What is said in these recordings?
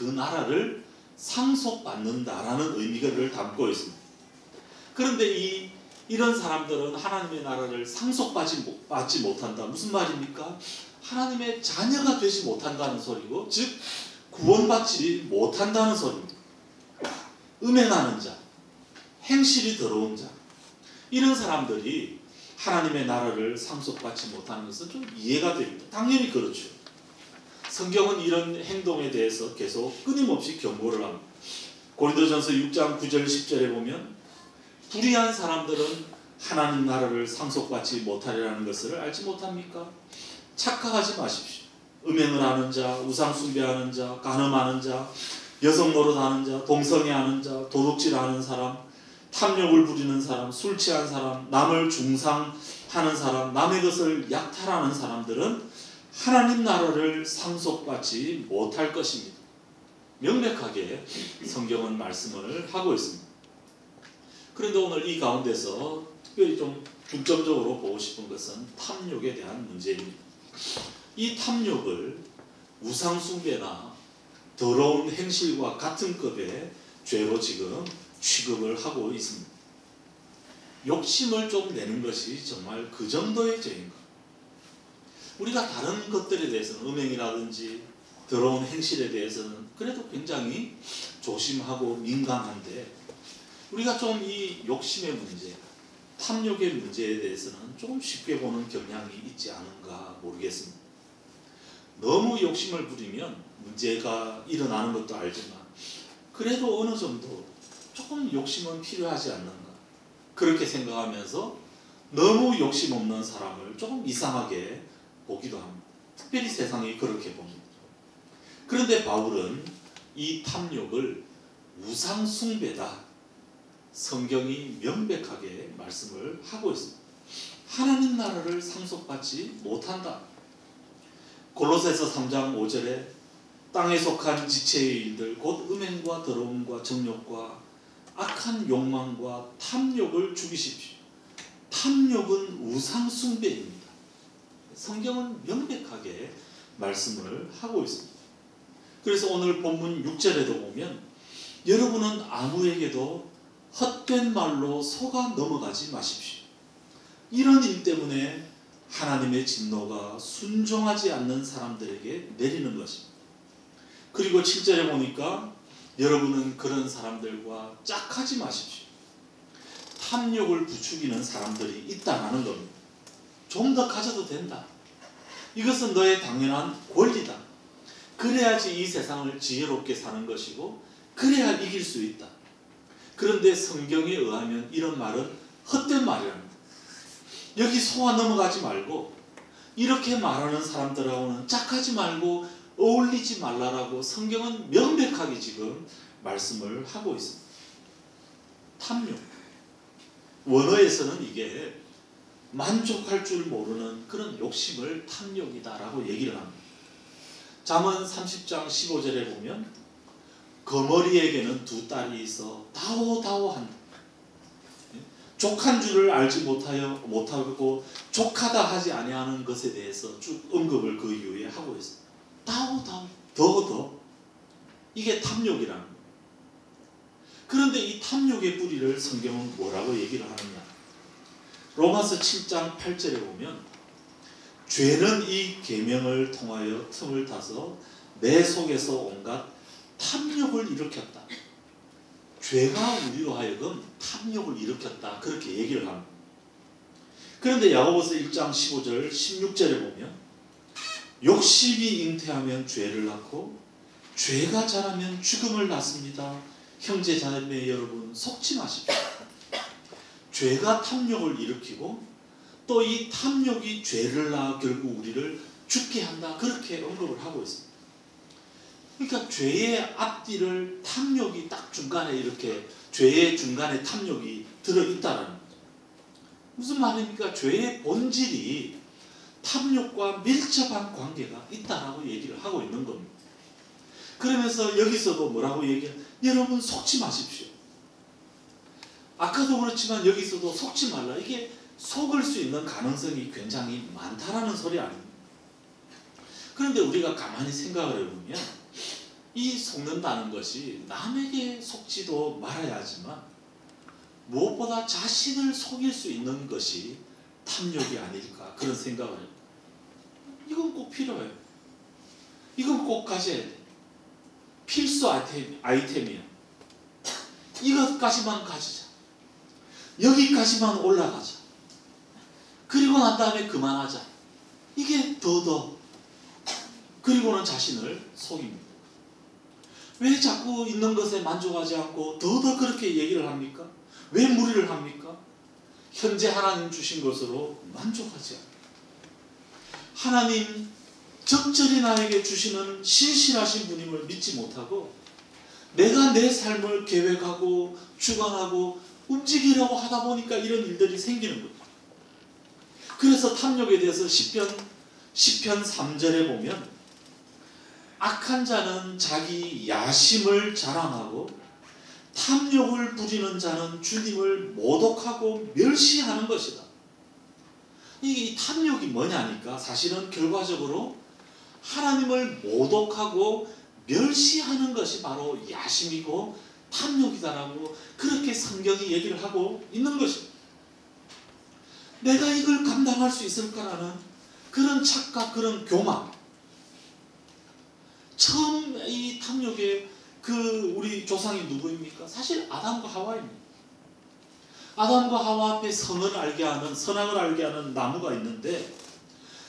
그 나라를 상속받는다라는 의미를 담고 있습니다. 그런데 이런 사람들은 하나님의 나라를 상속받지 못한다. 무슨 말입니까? 하나님의 자녀가 되지 못한다는 소리고, 즉 구원받지 못한다는 소리입니다. 음행하는 자, 행실이 더러운 자, 이런 사람들이 하나님의 나라를 상속받지 못하는 것은 좀 이해가 됩니다. 당연히 그렇죠. 성경은 이런 행동에 대해서 계속 끊임없이 경고를 합니다. 고린도전서 6장 9절 10절에 보면 불의한 사람들은 하나님 나라를 상속받지 못하리라는 것을 알지 못합니까? 착각하지 마십시오. 음행을 하는 자, 우상 숭배하는 자, 간음하는 자, 여성 노릇하는 자, 동성애하는 자, 도둑질하는 사람, 탐욕을 부리는 사람, 술 취한 사람, 남을 중상하는 사람, 남의 것을 약탈하는 사람들은 하나님 나라를 상속받지 못할 것입니다. 명백하게 성경은 말씀을 하고 있습니다. 그런데 오늘 이 가운데서 특별히 좀 중점적으로 보고 싶은 것은 탐욕에 대한 문제입니다. 이 탐욕을 우상 숭배나 더러운 행실과 같은 급의 죄로 지금 취급을 하고 있습니다. 욕심을 좀 내는 것이 정말 그 정도의 죄인가? 우리가 다른 것들에 대해서는, 음행이라든지 더러운 행실에 대해서는 그래도 굉장히 조심하고 민감한데, 우리가 좀 이 욕심의 문제, 탐욕의 문제에 대해서는 조금 쉽게 보는 경향이 있지 않은가 모르겠습니다. 너무 욕심을 부리면 문제가 일어나는 것도 알지만 그래도 어느 정도 조금 욕심은 필요하지 않는가, 그렇게 생각하면서 너무 욕심 없는 사람을 조금 이상하게 보기도 합니다. 특별히 세상이 그렇게 봅니다. 그런데 바울은 이 탐욕을 우상 숭배다, 성경이 명백하게 말씀을 하고 있습니다. 하나님 나라를 상속받지 못한다. 골로새서 3장 5절에 땅에 속한 지체의 일들 곧 음행과 더러움과 정욕과 악한 욕망과 탐욕을 죽이십시오. 탐욕은 우상 숭배입니다. 성경은 명백하게 말씀을 하고 있습니다. 그래서 오늘 본문 6절에도 보면 여러분은 아무에게도 헛된 말로 속아 넘어가지 마십시오. 이런 일 때문에 하나님의 진노가 순종하지 않는 사람들에게 내리는 것입니다. 그리고 7절에 보니까 여러분은 그런 사람들과 짝하지 마십시오. 탐욕을 부추기는 사람들이 있다는 겁니다. 좀 더 가져도 된다. 이것은 너의 당연한 권리다. 그래야지 이 세상을 지혜롭게 사는 것이고 그래야 이길 수 있다. 그런데 성경에 의하면 이런 말은 헛된 말이랍니다. 여기 속아 넘어가지 말고 이렇게 말하는 사람들하고는 짝하지 말고 어울리지 말라라고 성경은 명백하게 지금 말씀을 하고 있습니다. 탐욕. 원어에서는 이게 만족할 줄 모르는 그런 욕심을 탐욕이다라고 얘기를 합니다. 잠언 30장 15절에 보면 거머리에게는 두 딸이 있어 다오다오한다. 족한 줄을 알지 못하고 족하다 하지 아니하는 것에 대해서 쭉 언급을 그 이후에 하고 있습니다. 다오다오, 더 이게 탐욕이라는 거예요. 그런데 이 탐욕의 뿌리를 성경은 뭐라고 얘기를 하느냐? 로마서 7장 8절에 보면 죄는 이 계명을 통하여 틈을 타서 내 속에서 온갖 탐욕을 일으켰다. 죄가 우리로 하여금 탐욕을 일으켰다. 그렇게 얘기를 합니다. 그런데 야고보서 1장 15절 16절에 보면 욕심이 잉태하면 죄를 낳고 죄가 자라면 죽음을 낳습니다. 형제 자매 여러분 속지 마십시오. 죄가 탐욕을 일으키고 또 이 탐욕이 죄를 낳아 결국 우리를 죽게 한다. 그렇게 언급을 하고 있습니다. 그러니까 죄의 앞뒤를 탐욕이 딱 중간에 이렇게 죄의 중간에 탐욕이 들어있다는 거죠. 무슨 말입니까? 죄의 본질이 탐욕과 밀접한 관계가 있다라고 얘기를 하고 있는 겁니다. 그러면서 여기서도 뭐라고 얘기해요? 여러분 속지 마십시오. 아까도 그렇지만 여기서도 속지 말라. 이게 속을 수 있는 가능성이 굉장히 많다라는 소리 아닙니까? 그런데 우리가 가만히 생각을 해보면 이 속는다는 것이 남에게 속지도 말아야 하지만 무엇보다 자신을 속일 수 있는 것이 탐욕이 아닐까 그런 생각을 해요. 이건 꼭 필요해요. 이건 꼭 가져야 돼. 필수 아이템이에요. 이것까지만 가지자. 여기까지만 올라가자. 그리고 난 다음에 그만하자. 이게 더 그리고는 자신을 속입니다. 왜 자꾸 있는 것에 만족하지 않고 더 그렇게 얘기를 합니까? 왜 무리를 합니까? 현재 하나님 주신 것으로 만족하지 않아요. 하나님 적절히 나에게 주시는 신실하신 분임을 믿지 못하고 내가 내 삶을 계획하고 주관하고 움직이려고 하다 보니까 이런 일들이 생기는 거예요. 그래서 탐욕에 대해서 시편 3절에 보면 악한 자는 자기 야심을 자랑하고 탐욕을 부리는 자는 주님을 모독하고 멸시하는 것이다. 이 탐욕이 뭐냐니까 사실은 결과적으로 하나님을 모독하고 멸시하는 것이 바로 야심이고 탐욕이다라고 그렇게 성경이 얘기를 하고 있는 것입니다. 내가 이걸 감당할 수 있을까라는 그런 착각, 그런 교만. 처음 이 탐욕의 우리 조상이 누구입니까? 사실 아담과 하와입니다. 아담과 하와 앞에 선악을 알게 하는 나무가 있는데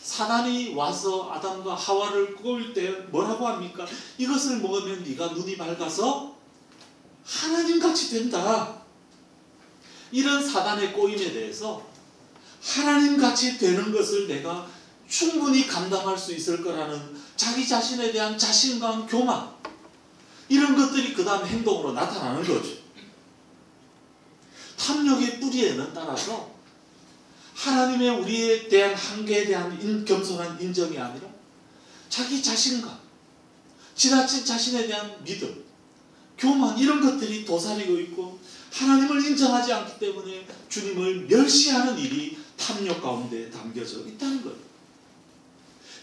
사단이 와서 아담과 하와를 꼬일 때 뭐라고 합니까? 이것을 먹으면 네가 눈이 밝아서 하나님같이 된다. 이런 사단의 꼬임에 대해서 하나님같이 되는 것을 내가 충분히 감당할 수 있을 거라는 자기 자신에 대한 자신감, 교만, 이런 것들이 그 다음 행동으로 나타나는 거죠. 탐욕의 뿌리에는 따라서 하나님의 우리에 대한 한계에 대한 겸손한 인정이 아니라 자기 자신감, 지나친 자신에 대한 믿음, 교만, 이런 것들이 도사리고 있고 하나님을 인정하지 않기 때문에 주님을 멸시하는 일이 탐욕 가운데 담겨져 있다는 거예요.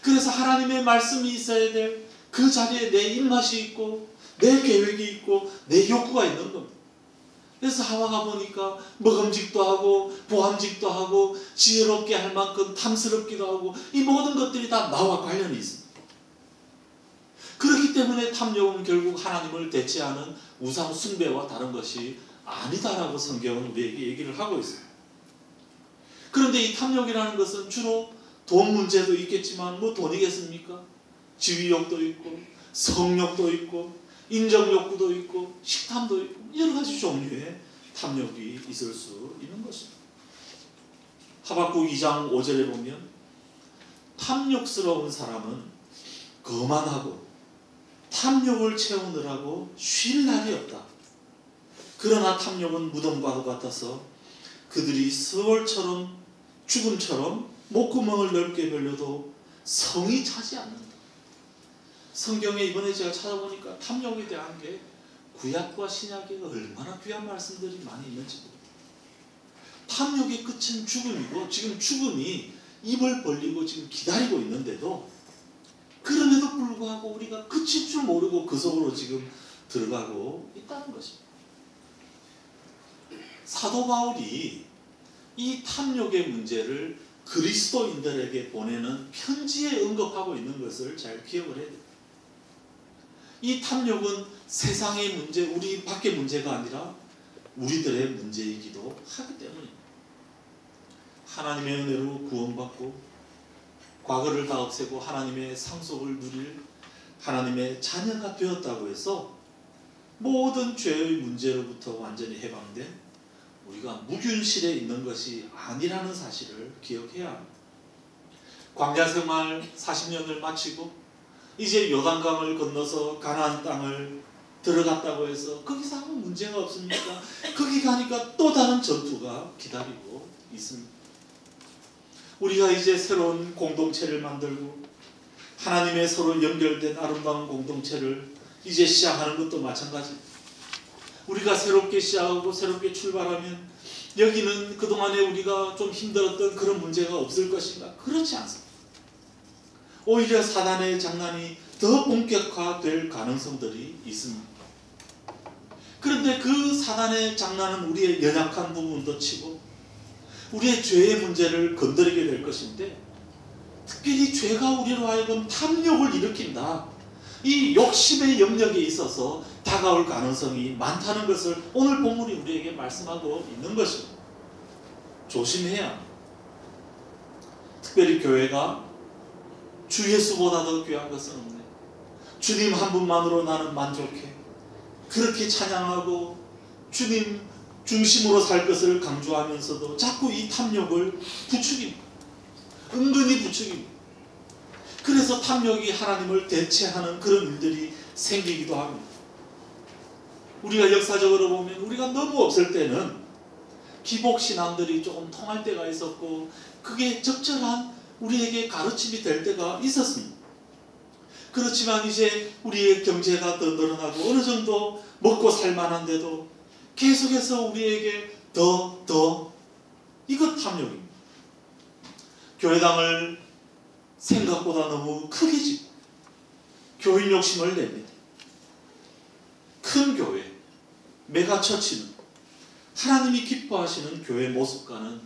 그래서 하나님의 말씀이 있어야 될 그 자리에 내 입맛이 있고 내 계획이 있고 내 욕구가 있는 겁니다. 그래서 하와가 보니까 먹음직도 하고 보암직도 하고 지혜롭게 할 만큼 탐스럽기도 하고 이 모든 것들이 다 나와 관련이 있습니다. 그렇기 때문에 탐욕은 결국 하나님을 대체하는 우상 숭배와 다른 것이 아니다라고 성경은 우리에게 얘기를 하고 있습니다. 그런데 이 탐욕이라는 것은 주로 돈 문제도 있겠지만 뭐 돈이겠습니까? 지위욕도 있고 성욕도 있고 인정욕구도 있고 식탐도 있고 여러 가지 종류의 탐욕이 있을 수 있는 것입니다. 하박국 2장 5절에 보면 탐욕스러운 사람은 거만하고 탐욕을 채우느라고 쉴 날이 없다. 그러나 탐욕은 무덤과도 같아서 그들이 세월처럼 죽음처럼 목구멍을 넓게 벌려도 성이 차지 않는다. 성경에 이번에 제가 찾아보니까 탐욕에 대한 게 구약과 신약에 얼마나 귀한 말씀들이 많이 있는지 모릅니다. 탐욕의 끝은 죽음이고 지금 죽음이 입을 벌리고 지금 기다리고 있는데도 그럼에도 불구하고 우리가 끝일 줄 모르고 그 속으로 지금 들어가고 있다는 것입니다. 사도 바울이 이 탐욕의 문제를 그리스도인들에게 보내는 편지에 언급하고 있는 것을 잘 기억을 해야 돼요. 이 탐욕은 세상의 문제, 우리 밖의 문제가 아니라 우리들의 문제이기도 하기 때문입니다. 하나님의 은혜로 구원받고 과거를 다 없애고 하나님의 상속을 누릴 하나님의 자녀가 되었다고 해서 모든 죄의 문제로부터 완전히 해방된 우리가 무균실에 있는 것이 아니라는 사실을 기억해야 합니다. 광야 생활 40년을 마치고 이제 요단강을 건너서 가나안 땅을 들어갔다고 해서 거기서 아무 문제가 없습니까? 거기 가니까 또 다른 전투가 기다리고 있습니다. 우리가 이제 새로운 공동체를 만들고 하나님의 서로 연결된 아름다운 공동체를 이제 시작하는 것도 마찬가지입니다. 우리가 새롭게 시작하고 새롭게 출발하면 여기는 그동안에 우리가 좀 힘들었던 그런 문제가 없을 것인가? 그렇지 않습니다. 오히려 사단의 장난이 더 본격화될 가능성들이 있습니다. 그런데 그 사단의 장난은 우리의 연약한 부분도 치고 우리의 죄의 문제를 건드리게 될 것인데, 특별히 죄가 우리로 하여금 탐욕을 일으킨다, 이 욕심의 영역에 있어서 다가올 가능성이 많다는 것을 오늘 본문이 우리에게 말씀하고 있는 것입니다. 조심해야 합니다. 특별히 교회가 주 예수보다 더 귀한 것은 없네, 주님 한 분만으로 나는 만족해, 그렇게 찬양하고 주님 중심으로 살 것을 강조하면서도 자꾸 이 탐욕을 부추깁니다. 은근히 부추깁니다. 그래서 탐욕이 하나님을 대체하는 그런 일들이 생기기도 합니다. 우리가 역사적으로 보면 우리가 너무 없을 때는 기복신앙들이 조금 통할 때가 있었고, 그게 적절한 우리에게 가르침이 될 때가 있었습니다. 그렇지만 이제 우리의 경제가 더 늘어나고 어느 정도 먹고 살만한데도 계속해서 우리에게 더 이것 탐욕입니다. 교회당을 생각보다 너무 크게 짓고 교인 욕심을 냅니다. 큰 교회, 메가처치는 하나님이 기뻐하시는 교회 모습과는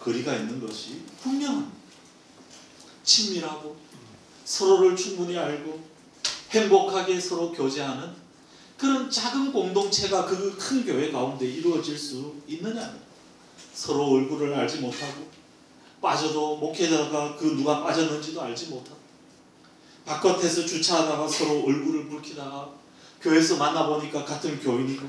거리가 있는 것이 분명합니다. 친밀하고 서로를 충분히 알고 행복하게 서로 교제하는 그런 작은 공동체가 그 큰 교회 가운데 이루어질 수 있느냐? 서로 얼굴을 알지 못하고 빠져도 목회자가 그 누가 빠졌는지도 알지 못하고 바깥에서 주차하다가 서로 얼굴을 붉히다가 교회에서 만나보니까 같은 교인이고,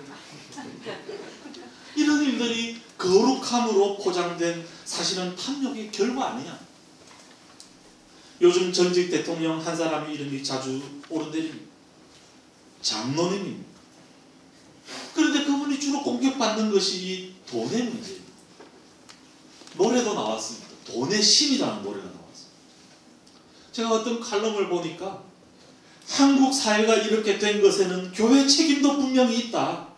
이런 일들이 거룩함으로 포장된 사실은 탐욕의 결과 아니냐. 요즘 전직 대통령 한 사람의 이름이 자주 오른내립니다. 장로님입니다. 그런데 그분이 주로 공격받는 것이 이 돈의 문제입니다. 노래도 나왔습니다. 돈의 신이라는 노래가 나왔습니다. 제가 어떤 칼럼을 보니까 한국 사회가 이렇게 된 것에는 교회 책임도 분명히 있다.